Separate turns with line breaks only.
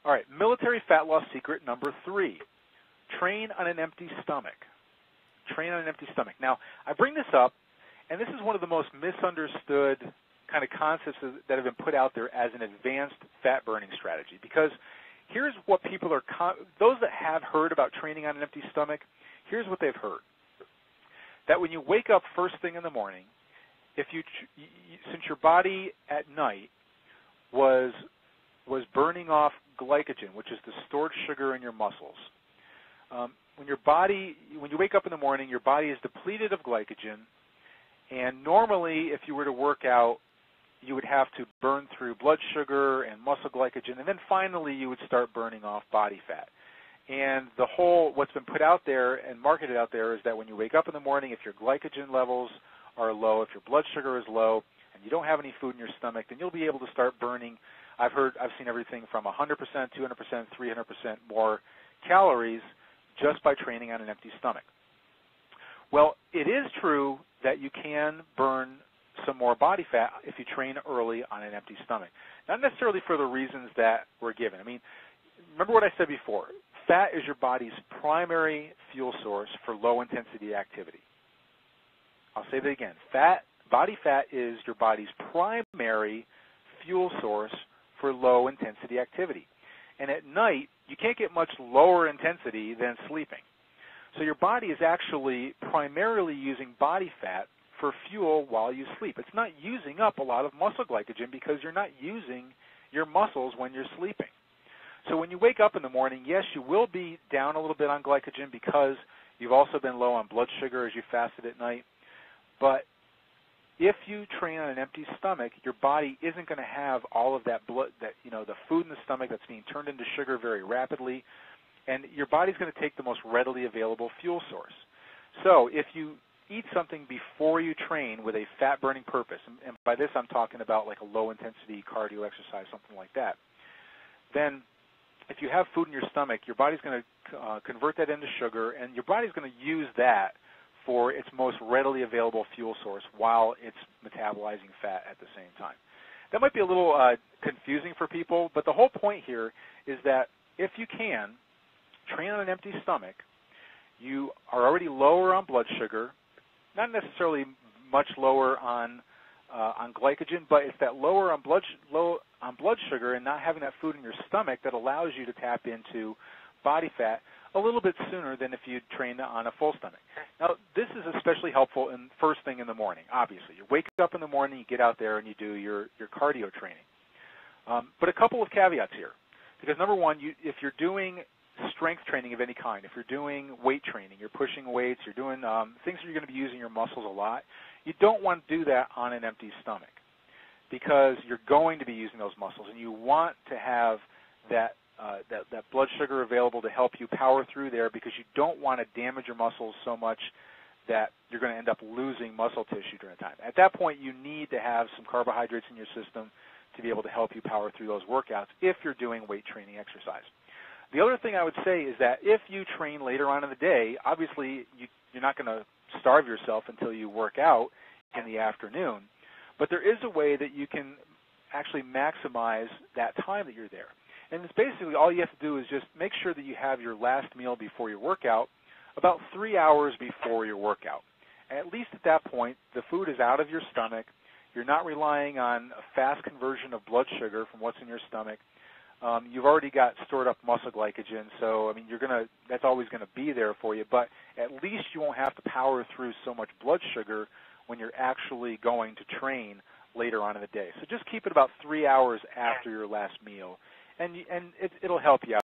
All right, military fat loss secret number 3, train on an empty stomach. Train on an empty stomach. Now, I bring this up, and this is one of the most misunderstood kind of concepts that have been put out there as an advanced fat-burning strategy, because here's what people are, those that have heard about training on an empty stomach, here's what they've heard. That when you wake up first thing in the morning, if you, since your body at night was burning off glycogen, which is the stored sugar in your muscles, when you wake up in the morning, your body is depleted of glycogen, and normally if you were to work out, you would have to burn through blood sugar and muscle glycogen, and then finally you would start burning off body fat. And what's been put out there and marketed out there is that when you wake up in the morning, if your glycogen levels are low, if your blood sugar is low, and you don't have any food in your stomach, then you'll be able to start burning. I've seen everything from 100%, 200%, 300% more calories just by training on an empty stomach. Well, it is true that you can burn some more body fat if you train early on an empty stomach. Not necessarily for the reasons that were given. I mean, remember what I said before. Fat is your body's primary fuel source for low-intensity activity. I'll say that again. Body fat is your body's primary fuel source for low-intensity activity. And at night, you can't get much lower intensity than sleeping. So your body is actually primarily using body fat for fuel while you sleep. It's not using up a lot of muscle glycogen because you're not using your muscles when you're sleeping. So when you wake up in the morning, yes, you will be down a little bit on glycogen because you've also been low on blood sugar as you fasted at night. But if you train on an empty stomach, your body isn't going to have all of that blood, the food in the stomach that's being turned into sugar very rapidly, and your body's going to take the most readily available fuel source. So if you eat something before you train with a fat-burning purpose, and by this I'm talking about like a low-intensity cardio exercise, something like that, then if you have food in your stomach, your body's going to convert that into sugar, and your body's going to use that for its most readily available fuel source while it's metabolizing fat at the same time. That might be a little confusing for people, but the whole point here is that if you can train on an empty stomach, you are already lower on blood sugar, not necessarily much lower on glycogen, but it's that lower on blood sugar and not having that food in your stomach that allows you to tap into body fat a little bit sooner than if you trained on a full stomach. Now, this is especially helpful in first thing in the morning, obviously. You wake up in the morning, you get out there, and you do your cardio training. But a couple of caveats here, because number one, if you're doing strength training of any kind, if you're doing weight training, you're pushing weights, you're doing things that you're going to be using your muscles a lot, you don't want to do that on an empty stomach because you're going to be using those muscles, and you want to have that blood sugar available to help you power through there because you don't want to damage your muscles so much that you're going to end up losing muscle tissue during the time. At that point, you need to have some carbohydrates in your system to be able to help you power through those workouts if you're doing weight training exercise. The other thing I would say is that if you train later on in the day, obviously you're not going to starve yourself until you work out in the afternoon, but there is a way that you can actually maximize that time that you're there. And it's basically all you have to do is just make sure that you have your last meal before your workout about 3 hours before your workout. At least at that point, the food is out of your stomach. You're not relying on a fast conversion of blood sugar from what's in your stomach. You've already got stored up muscle glycogen, so I mean that's always going to be there for you, but at least you won't have to power through so much blood sugar when you're actually going to train later on in the day. So just keep it about 3 hours after your last meal, and it'll help you out.